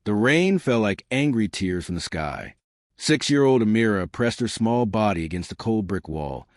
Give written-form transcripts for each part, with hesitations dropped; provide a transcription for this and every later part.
The rain fell like angry tears from the sky. 6-year-old Amira pressed her small body against the cold brick wall,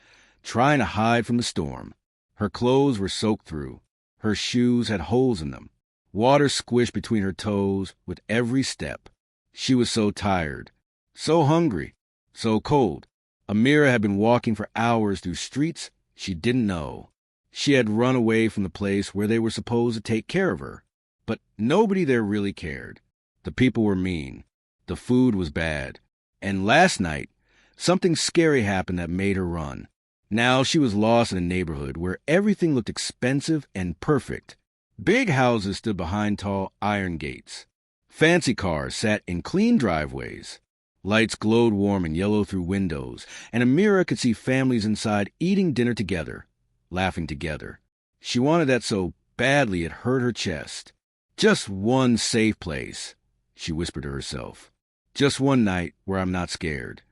trying to hide from the storm. Her clothes were soaked through. Her shoes had holes in them. Water squished between her toes with every step. She was so tired, so hungry, so cold. Amira had been walking for hours through streets she didn't know. She had run away from the place where they were supposed to take care of her. But nobody there really cared. The people were mean. The food was bad. And last night, something scary happened that made her run. Now she was lost in a neighborhood where everything looked expensive and perfect. Big houses stood behind tall iron gates. Fancy cars sat in clean driveways. Lights glowed warm and yellow through windows, and Amira could see families inside eating dinner together, laughing together. She wanted that so badly it hurt her chest. Just one safe place, she whispered to herself. Just one night where I'm not scared.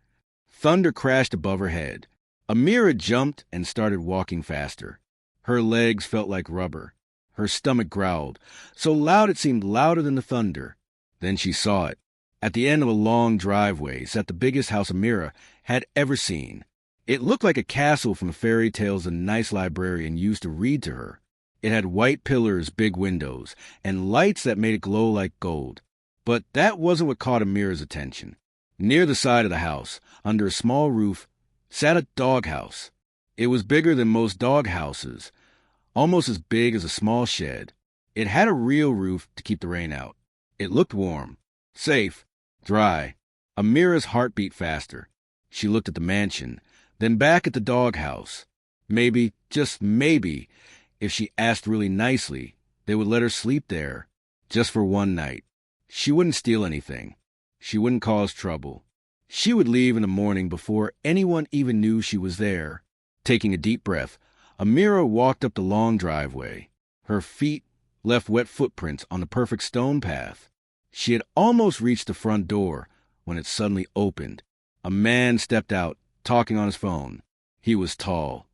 Thunder crashed above her head. Amira jumped and started walking faster. Her legs felt like rubber. Her stomach growled, so loud it seemed louder than the thunder. Then she saw it. At the end of a long driveway sat the biggest house Amira had ever seen. It looked like a castle from fairy tales a nice librarian used to read to her. It had white pillars, big windows, and lights that made it glow like gold. But that wasn't what caught Amira's attention. Near the side of the house, under a small roof, sat a doghouse. It was bigger than most dog houses, almost as big as a small shed. It had a real roof to keep the rain out. It looked warm, safe, dry. Amira's heart beat faster. She looked at the mansion, then back at the doghouse. Maybe, just maybe, if she asked really nicely, they would let her sleep there, just for one night. She wouldn't steal anything. She wouldn't cause trouble. She would leave in the morning before anyone even knew she was there. Taking a deep breath, Amira walked up the long driveway. Her feet left wet footprints on the perfect stone path. She had almost reached the front door when it suddenly opened. A man stepped out, talking on his phone. He was tall,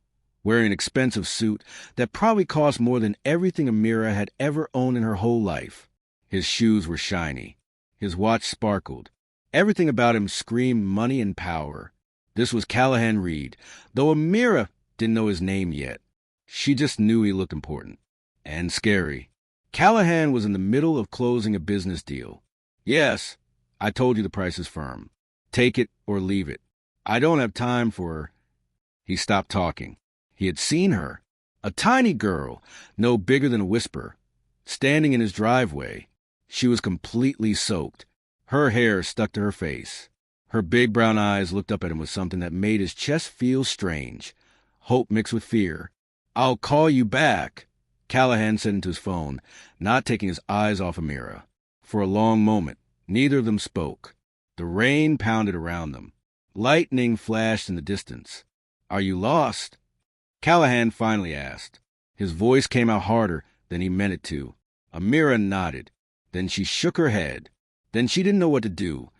wearing an expensive suit that probably cost more than everything Amira had ever owned in her whole life. His shoes were shiny. His watch sparkled. Everything about him screamed money and power. This was Callahan Reed, though Amira didn't know his name yet. She just knew he looked important. And scary. Callahan was in the middle of closing a business deal. Yes, I told you the price is firm. Take it or leave it. I don't have time for... He stopped talking. He had seen her. A tiny girl, no bigger than a whisper, standing in his driveway. She was completely soaked. Her hair stuck to her face. Her big brown eyes looked up at him with something that made his chest feel strange. Hope mixed with fear. I'll call you back, Callahan said into his phone, not taking his eyes off Amira. For a long moment, neither of them spoke. The rain pounded around them. Lightning flashed in the distance. Are you lost? Callahan finally asked. His voice came out harder than he meant it to. Amira nodded. Then she shook her head. Then she didn't know what to do,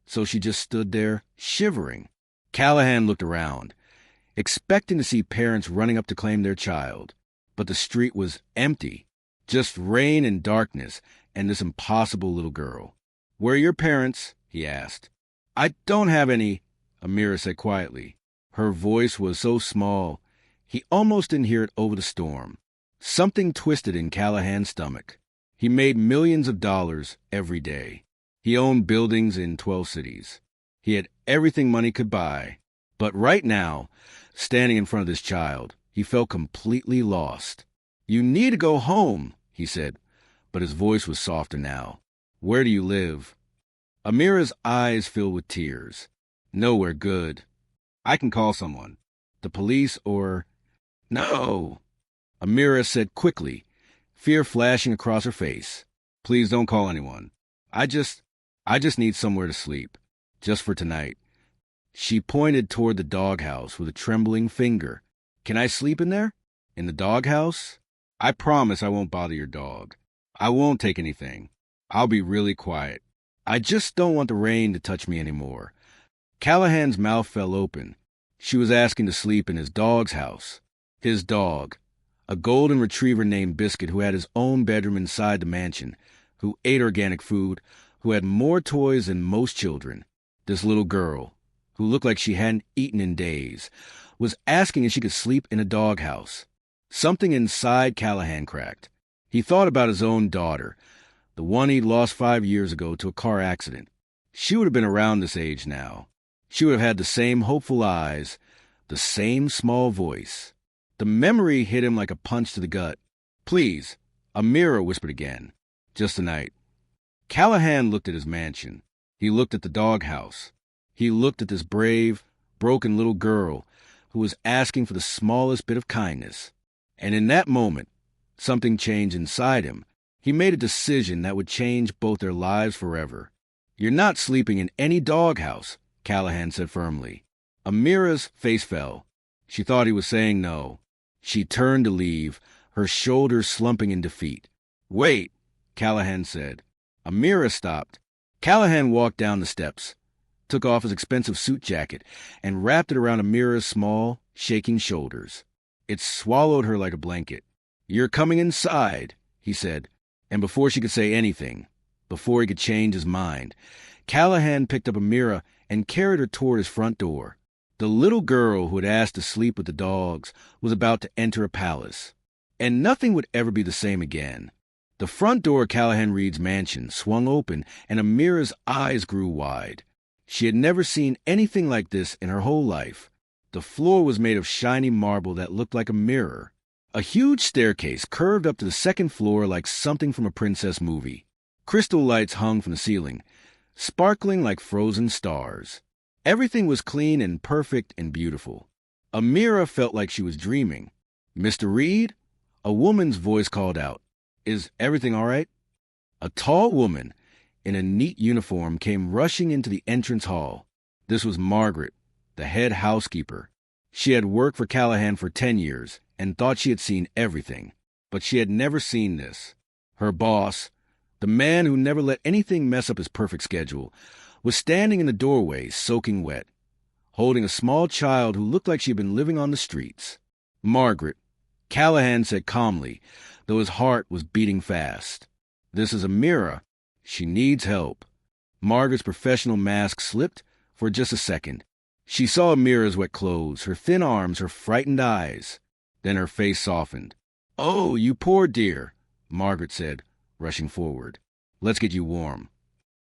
so she just stood there, shivering. Callahan looked around, expecting to see parents running up to claim their child. But the street was empty. Just rain and darkness and this impossible little girl. Where are your parents? He asked. I don't have any, Amira said quietly. Her voice was so small, he almost didn't hear it over the storm. Something twisted in Callahan's stomach. He made millions of dollars every day. He owned buildings in 12 cities. He had everything money could buy. But right now, standing in front of this child, he felt completely lost. You need to go home, he said, but his voice was softer now. Where do you live? Amira's eyes filled with tears. Nowhere good. I can call someone. The police or... No, Amira said quickly, fear flashing across her face. Please don't call anyone. I just need somewhere to sleep. Just for tonight. She pointed toward the doghouse with a trembling finger. Can I sleep in there? In the doghouse? I promise I won't bother your dog. I won't take anything. I'll be really quiet. I just don't want the rain to touch me anymore. Callahan's mouth fell open. She was asking to sleep in his dog's house. His dog, a golden retriever named Biscuit who had his own bedroom inside the mansion, who ate organic food, who had more toys than most children. This little girl, who looked like she hadn't eaten in days, was asking if she could sleep in a doghouse. Something inside Callahan cracked. He thought about his own daughter, the one he'd lost 5 years ago to a car accident. She would have been around this age now. She would have had the same hopeful eyes, the same small voice. The memory hit him like a punch to the gut. "Please," Amira whispered again. "Just a night." Callahan looked at his mansion. He looked at the doghouse. He looked at this brave, broken little girl who was asking for the smallest bit of kindness. And in that moment, something changed inside him. He made a decision that would change both their lives forever. "You're not sleeping in any doghouse," Callahan said firmly. Amira's face fell. She thought he was saying no. She turned to leave, her shoulders slumping in defeat. "Wait," Callahan said. Amira stopped. Callahan walked down the steps, took off his expensive suit jacket, and wrapped it around Amira's small, shaking shoulders. It swallowed her like a blanket. "You're coming inside," he said. And before she could say anything, before he could change his mind, Callahan picked up Amira and carried her toward his front door. The little girl who had asked to sleep with the dogs was about to enter a palace, and nothing would ever be the same again. The front door of Callahan Reed's mansion swung open, and Amira's eyes grew wide. She had never seen anything like this in her whole life. The floor was made of shiny marble that looked like a mirror. A huge staircase curved up to the second floor like something from a princess movie. Crystal lights hung from the ceiling, sparkling like frozen stars. Everything was clean and perfect and beautiful. Amira felt like she was dreaming. "Mr. Reed?" A woman's voice called out. "Is everything all right?" A tall woman in a neat uniform came rushing into the entrance hall. This was Margaret, the head housekeeper. She had worked for Callahan for 10 years and thought she had seen everything, but she had never seen this. Her boss, the man who never let anything mess up his perfect schedule, was standing in the doorway, soaking wet, holding a small child who looked like she had been living on the streets. "Margaret," Callahan said calmly, though his heart was beating fast. "This is Amira. She needs help." Margaret's professional mask slipped for just a second. She saw Amira's wet clothes, her thin arms, her frightened eyes. Then her face softened. "Oh, you poor dear," Margaret said, rushing forward. "Let's get you warm."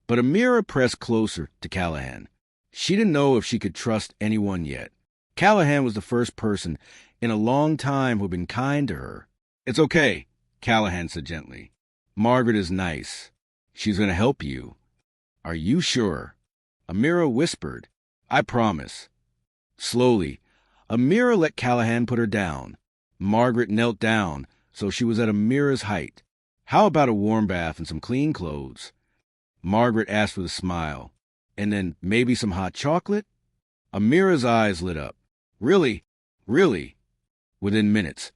But Amira pressed closer to Callahan. She didn't know if she could trust anyone yet. Callahan was the first person in a long time who had been kind to her. "It's okay," Callahan said gently. "Margaret is nice. She's going to help you." "Are you sure?" Amira whispered. "I promise." Slowly, Amira let Callahan put her down. Margaret knelt down, so she was at Amira's height. "How about a warm bath and some clean clothes?" Margaret asked with a smile. "And then maybe some hot chocolate?" Amira's eyes lit up. "Really? Really?" Within minutes,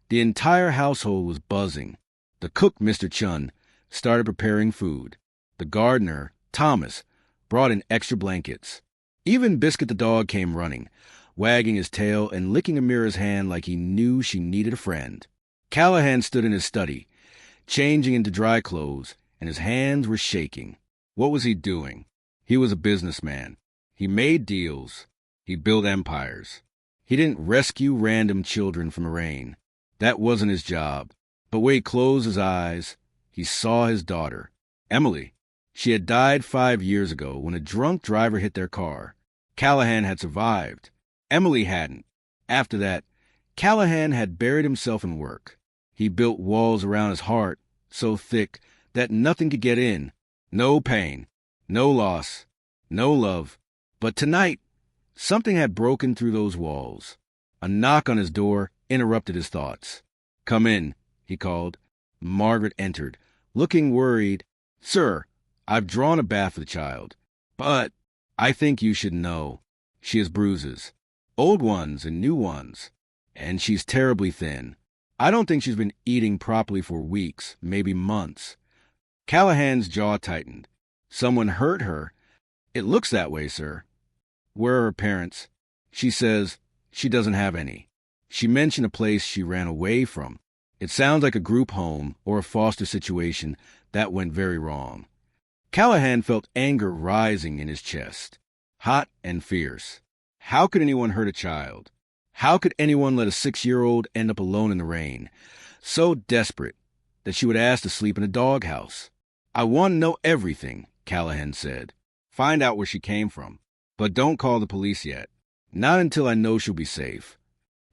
the entire household was buzzing. The cook, Mr. Chun, started preparing food. The gardener, Thomas, brought in extra blankets. Even Biscuit the dog came running, wagging his tail and licking Amira's hand like he knew she needed a friend. Callahan stood in his study, changing into dry clothes, and his hands were shaking. What was he doing? He was a businessman. He made deals. He built empires. He didn't rescue random children from the rain. That wasn't his job. But when he closed his eyes, he saw his daughter, Emily. She had died 5 years ago when a drunk driver hit their car. Callahan had survived. Emily hadn't. After that, Callahan had buried himself in work. He built walls around his heart, so thick that nothing could get in. No pain, no loss, no love. But tonight, something had broken through those walls. A knock on his door interrupted his thoughts. "Come in," he called. Margaret entered, looking worried. "Sir, I've drawn a bath for the child, but I think you should know. She has bruises, old ones and new ones, and she's terribly thin. I don't think she's been eating properly for weeks, maybe months." Callahan's jaw tightened. "Someone hurt her?" "It looks that way, sir." "Where are her parents?" "She says she doesn't have any. She mentioned a place she ran away from. It sounds like a group home or a foster situation that went very wrong." Callahan felt anger rising in his chest, hot and fierce. How could anyone hurt a child? How could anyone let a 6-year-old end up alone in the rain, so desperate that she would ask to sleep in a doghouse? I want to know everything, Callahan said. Find out where she came from. But don't call the police yet. Not until I know she'll be safe.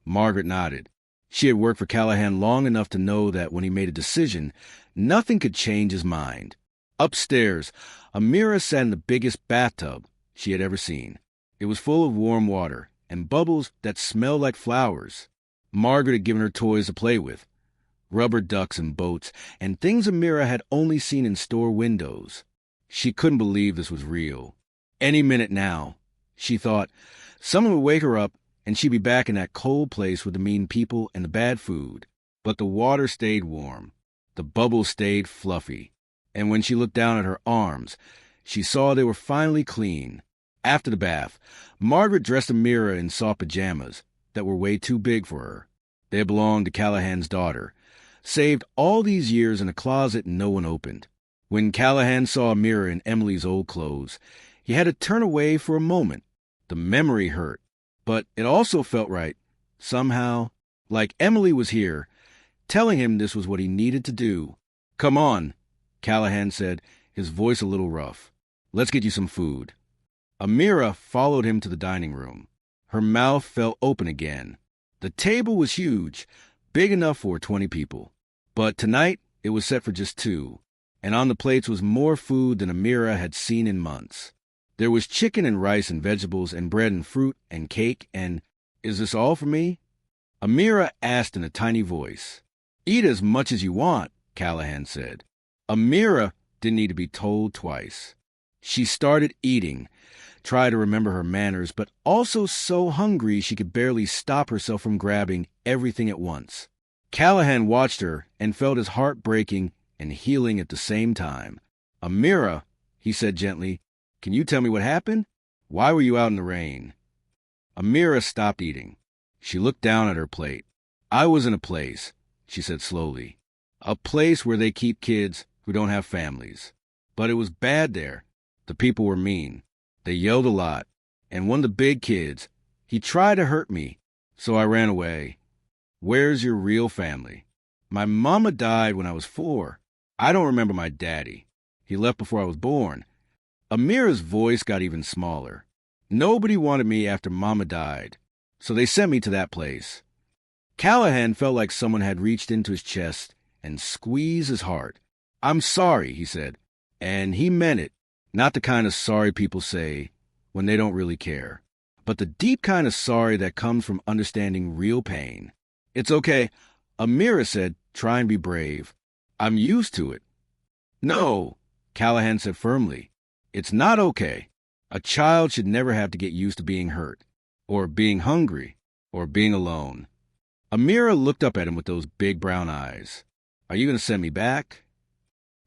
Margaret nodded. She had worked for Callahan long enough to know that when he made a decision, nothing could change his mind. Upstairs, Amira sat in the biggest bathtub she had ever seen. It was full of warm water and bubbles that smelled like flowers. Margaret had given her toys to play with, rubber ducks and boats, and things Amira had only seen in store windows. She couldn't believe this was real. Any minute now, she thought, someone would wake her up and she'd be back in that cold place with the mean people and the bad food. But the water stayed warm. The bubbles stayed fluffy. And when she looked down at her arms, she saw they were finally clean. After the bath, Margaret dressed Amira in soft pajamas that were way too big for her. They belonged to Callahan's daughter, saved all these years in a closet no one opened. When Callahan saw Amira in Emily's old clothes, he had to turn away for a moment. The memory hurt, but it also felt right, somehow, like Emily was here, telling him this was what he needed to do. "Come on," Callahan said, his voice a little rough. "Let's get you some food." Amira followed him to the dining room. Her mouth fell open again. The table was huge, big enough for 20 people. But tonight, it was set for just 2, and on the plates was more food than Amira had seen in months. There was chicken and rice and vegetables and bread and fruit and cake and, "Is this all for me?" Amira asked in a tiny voice. "Eat as much as you want," Callahan said. Amira didn't need to be told twice. She started eating, tried to remember her manners, but also so hungry she could barely stop herself from grabbing everything at once. Callahan watched her and felt his heart breaking and healing at the same time. "Amira," he said gently, "can you tell me what happened? Why were you out in the rain?" Amira stopped eating. She looked down at her plate. "I was in a place," she said slowly. "A place where they keep kids who don't have families. But it was bad there. The people were mean. They yelled a lot. And one of the big kids, he tried to hurt me, so I ran away." "Where's your real family?" "My mama died when I was 4. I don't remember my daddy. He left before I was born." Amira's voice got even smaller. "Nobody wanted me after Mama died, so they sent me to that place." Callahan felt like someone had reached into his chest and squeezed his heart. "I'm sorry," he said, and he meant it. Not the kind of sorry people say when they don't really care, but the deep kind of sorry that comes from understanding real pain. "It's okay," Amira said, trying to be brave. "I'm used to it." "No," Callahan said firmly. "It's not okay. A child should never have to get used to being hurt, or being hungry, or being alone." Amira looked up at him with those big brown eyes. "Are you going to send me back?"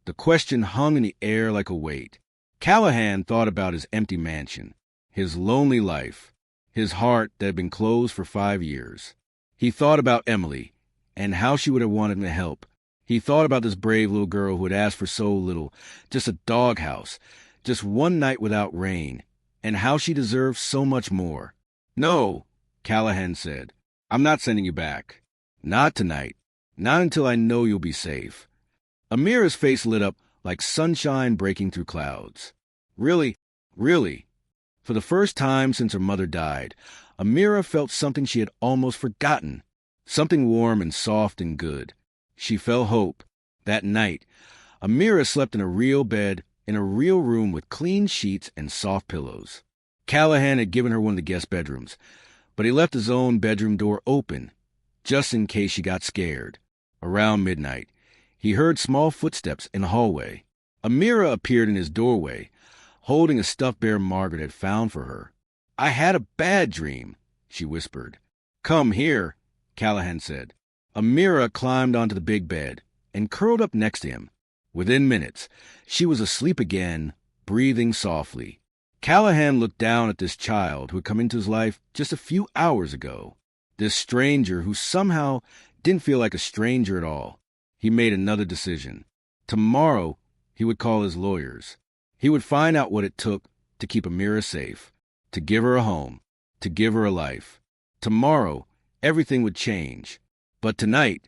The question hung in the air like a weight. Callahan thought about his empty mansion, his lonely life, his heart that had been closed for 5 years. He thought about Emily and how she would have wanted him to help. He thought about this brave little girl who had asked for so little, just a doghouse, just one night without rain, and how she deserved so much more. "No," Callahan said. "I'm not sending you back. Not tonight. Not until I know you'll be safe." Amira's face lit up like sunshine breaking through clouds. Really, really. For the first time since her mother died, Amira felt something she had almost forgotten, something warm and soft and good. She felt hope. That night, Amira slept in a real bed, in a real room with clean sheets and soft pillows. Callahan had given her one of the guest bedrooms, but he left his own bedroom door open, just in case she got scared. Around midnight, he heard small footsteps in the hallway. Amira appeared in his doorway, holding a stuffed bear Margaret had found for her. "I had a bad dream," she whispered. "Come here," Callahan said. Amira climbed onto the big bed and curled up next to him. Within minutes, she was asleep again, breathing softly. Callahan looked down at this child who had come into his life just a few hours ago. This stranger who somehow didn't feel like a stranger at all. He made another decision. Tomorrow, he would call his lawyers. He would find out what it took to keep Amira safe, to give her a home, to give her a life. Tomorrow, everything would change. But tonight,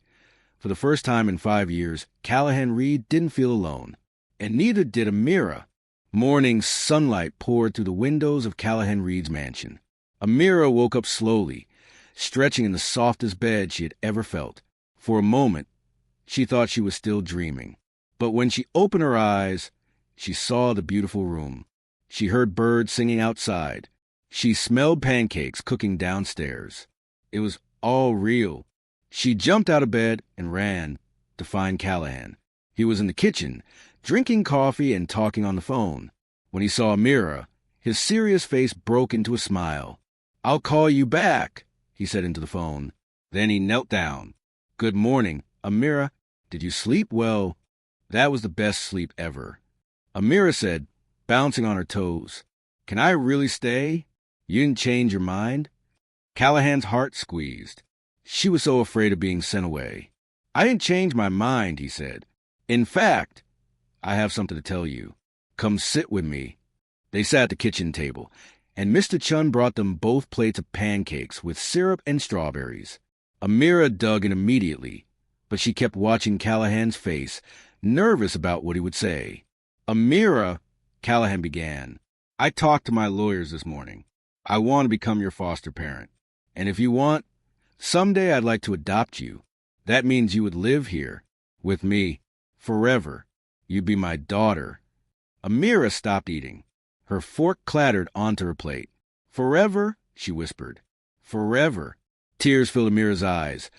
for the first time in 5 years, Callahan Reed didn't feel alone. And neither did Amira. Morning sunlight poured through the windows of Callahan Reed's mansion. Amira woke up slowly, stretching in the softest bed she had ever felt. For a moment, she thought she was still dreaming. But when she opened her eyes, she saw the beautiful room. She heard birds singing outside. She smelled pancakes cooking downstairs. It was all real. She jumped out of bed and ran to find Callahan. He was in the kitchen, drinking coffee and talking on the phone. When he saw Amira, his serious face broke into a smile. "I'll call you back," he said into the phone. Then he knelt down. "Good morning, Amira. Did you sleep well?" "That was the best sleep ever," Amira said, bouncing on her toes. "Can I really stay? You didn't change your mind?" Callahan's heart squeezed. She was so afraid of being sent away. "I didn't change my mind," he said. "In fact, I have something to tell you. Come sit with me." They sat at the kitchen table, and Mr. Chun brought them both plates of pancakes with syrup and strawberries. Amira dug in immediately, but she kept watching Callahan's face, nervous about what he would say. "Amira," Callahan began, "I talked to my lawyers this morning. I want to become your foster parent. And if you want, someday I'd like to adopt you. That means you would live here, with me, forever. You'd be my daughter." Amira stopped eating. Her fork clattered onto her plate. "Forever?" she whispered. "Forever." Tears filled Amira's eyes,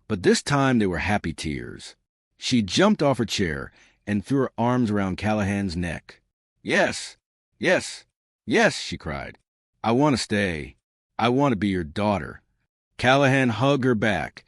but this time they were happy tears. She jumped off her chair and threw her arms around Callahan's neck. "Yes, yes, yes," she cried. "I want to stay. I want to be your daughter." Callahan hugged her back,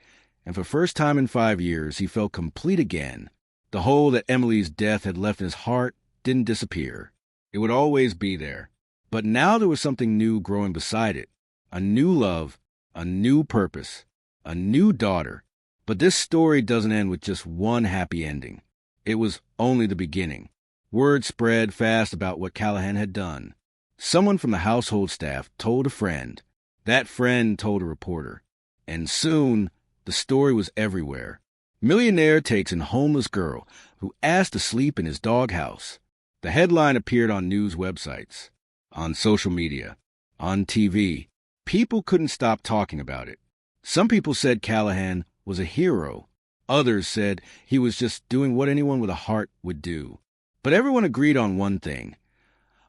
and for the first time in 5 years, he felt complete again. The hole that Emily's death had left in his heart didn't disappear. It would always be there. But now there was something new growing beside it. A new love, a new purpose, a new daughter. But this story doesn't end with just one happy ending. It was only the beginning. Word spread fast about what Callahan had done. Someone from the household staff told a friend. That friend told a reporter. And soon, the story was everywhere. Millionaire takes in homeless girl who asked to sleep in his doghouse. The headline appeared on news websites, on social media, on TV. People couldn't stop talking about it. Some people said Callahan was a hero. Others said he was just doing what anyone with a heart would do. But everyone agreed on one thing.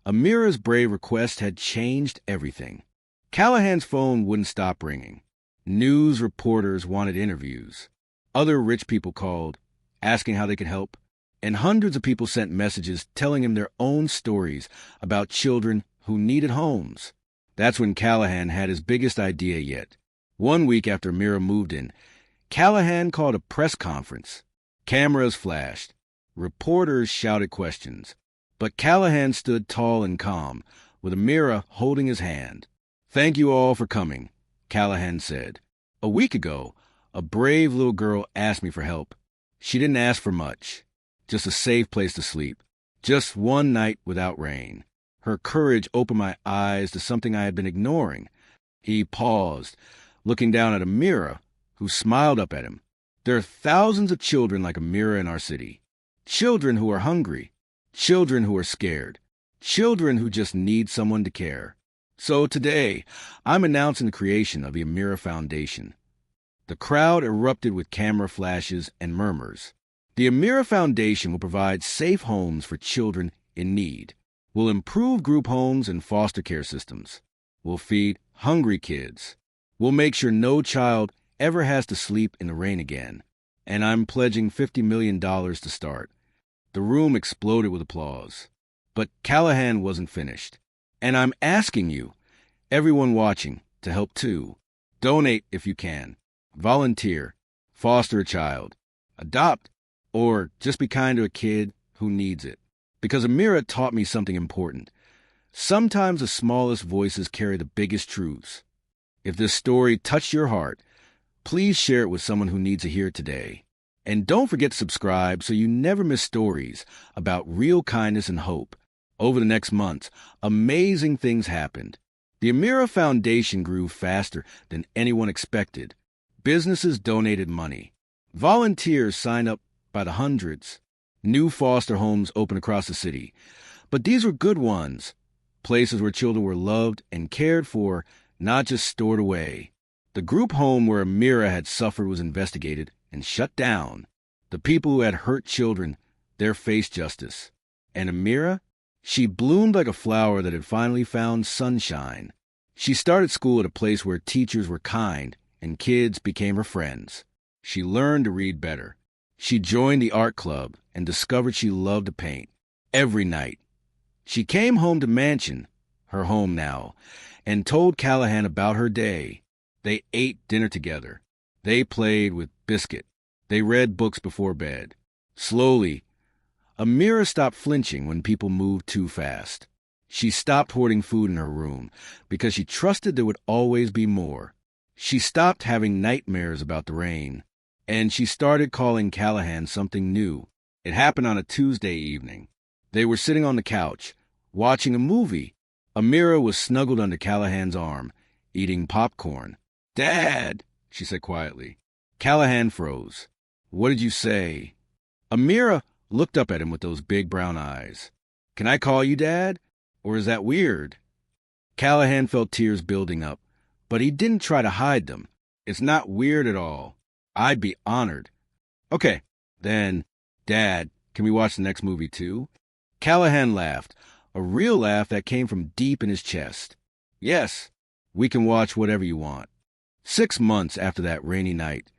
Amira's brave request had changed everything. Callahan's phone wouldn't stop ringing. News reporters wanted interviews. Other rich people called, asking how they could help. And hundreds of people sent messages telling him their own stories about children who needed homes. That's when Callahan had his biggest idea yet. 1 week after Amira moved in, Callahan called a press conference. Cameras flashed. Reporters shouted questions. But Callahan stood tall and calm, with Amira holding his hand. "Thank you all for coming," Callahan said. "A week ago, a brave little girl asked me for help. She didn't ask for much. Just a safe place to sleep. Just one night without rain. Her courage opened my eyes to something I had been ignoring." He paused, looking down at Amira, who smiled up at him. "There are thousands of children like Amira in our city. Children who are hungry. Children who are scared. Children who just need someone to care. So today, I'm announcing the creation of the Amira Foundation." The crowd erupted with camera flashes and murmurs. The Amira Foundation will provide safe homes for children in need. We'll improve group homes and foster care systems. We'll feed hungry kids. We'll make sure no child ever has to sleep in the rain again. And I'm pledging $50 million to start. The room exploded with applause. But Callahan wasn't finished. "And I'm asking you, everyone watching, to help too. Donate if you can. Volunteer. Foster a child. Adopt. Or just be kind to a kid who needs it. Because Amira taught me something important. Sometimes the smallest voices carry the biggest truths. If this story touched your heart, please share it with someone who needs to hear it today. And don't forget to subscribe so you never miss stories about real kindness and hope Over the next months, amazing things happened. The Amira Foundation grew faster than anyone expected. Businesses donated money. Volunteers signed up by the hundreds. New foster homes opened across the city. But these were good ones, places where children were loved and cared for, not just stored away. The group home where Amira had suffered was investigated and shut down. The people who had hurt children, they faced justice. And Amira? She bloomed like a flower that had finally found sunshine. She started school at a place where teachers were kind and kids became her friends. She learned to read better. She joined the art club and discovered she loved to paint. Every night. She came home to Mansion, her home now, and told Callahan about her day. They ate dinner together. They played with Biscuit. They read books before bed. Slowly, Amira stopped flinching when people moved too fast. She stopped hoarding food in her room because she trusted there would always be more. She stopped having nightmares about the rain. And she started calling Callahan something new. It happened on a Tuesday evening. They were sitting on the couch, watching a movie. Amira was snuggled under Callahan's arm, eating popcorn. "Dad," she said quietly. Callahan froze. "What did you say?" Amira looked up at him with those big brown eyes. "Can I call you Dad? Or is that weird?" Callahan felt tears building up, but he didn't try to hide them. "It's not weird at all. I'd be honored." "Okay, then, Dad, can we watch the next movie too?" Callahan laughed, a real laugh that came from deep in his chest. "Yes, we can watch whatever you want." 6 months after that rainy night,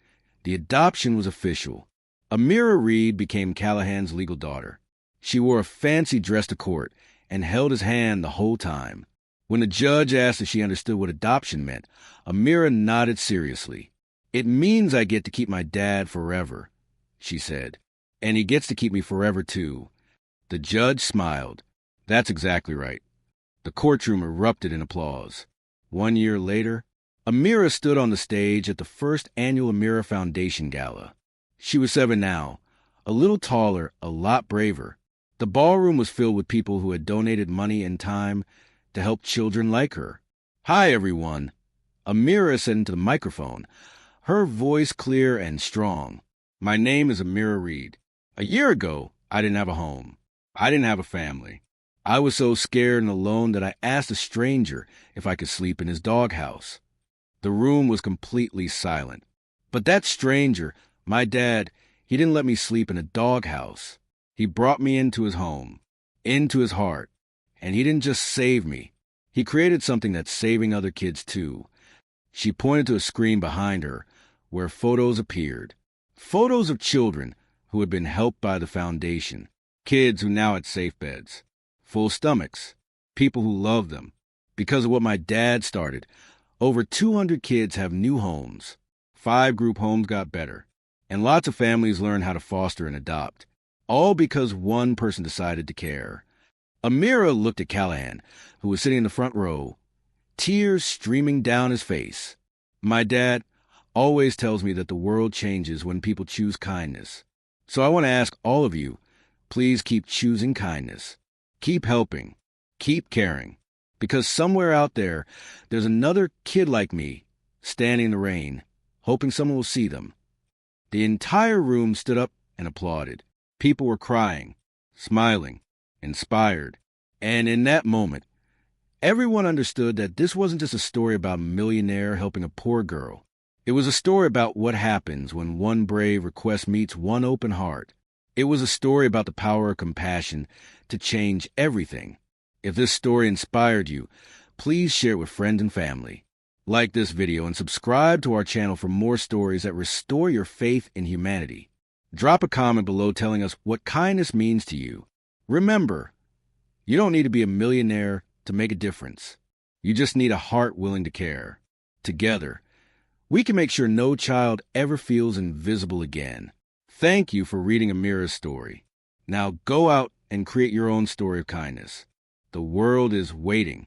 the adoption was official. Amira Reed became Callahan's legal daughter. She wore a fancy dress to court and held his hand the whole time. When the judge asked if she understood what adoption meant, Amira nodded seriously. "It means I get to keep my dad forever," she said. "And he gets to keep me forever, too." The judge smiled. "That's exactly right." The courtroom erupted in applause. 1 year later, Amira stood on the stage at the first annual Amira Foundation Gala. She was 7 now, a little taller, a lot braver. The ballroom was filled with people who had donated money and time to help children like her. "Hi, everyone," Amira said into the microphone, her voice clear and strong. "My name is Amira Reed. A year ago, I didn't have a home. I didn't have a family. I was so scared and alone that I asked a stranger if I could sleep in his doghouse." The room was completely silent. But that stranger, my dad, he didn't let me sleep in a doghouse. He brought me into his home, into his heart. And he didn't just save me. He created something that's saving other kids too. She pointed to a screen behind her where photos appeared. Photos of children who had been helped by the foundation. Kids who now had safe beds. Full stomachs. People who loved them. Because of what my dad started, over 200 kids have new homes. 5 group homes got better. And lots of families learned how to foster and adopt. All because one person decided to care. Amira looked at Callahan, who was sitting in the front row, tears streaming down his face. "My dad always tells me that the world changes when people choose kindness. So I want to ask all of you, please keep choosing kindness. Keep helping. Keep caring. Because somewhere out there, there's another kid like me, standing in the rain, hoping someone will see them." The entire room stood up and applauded. People were crying, smiling, inspired. And in that moment, everyone understood that this wasn't just a story about a millionaire helping a poor girl. It was a story about what happens when one brave request meets one open heart. It was a story about the power of compassion to change everything. If this story inspired you, please share it with friends and family. Like this video and subscribe to our channel for more stories that restore your faith in humanity. Drop a comment below telling us what kindness means to you. Remember, you don't need to be a millionaire to make a difference. You just need a heart willing to care. Together, we can make sure no child ever feels invisible again. Thank you for reading Amira's story. Now go out and create your own story of kindness. The world is waiting.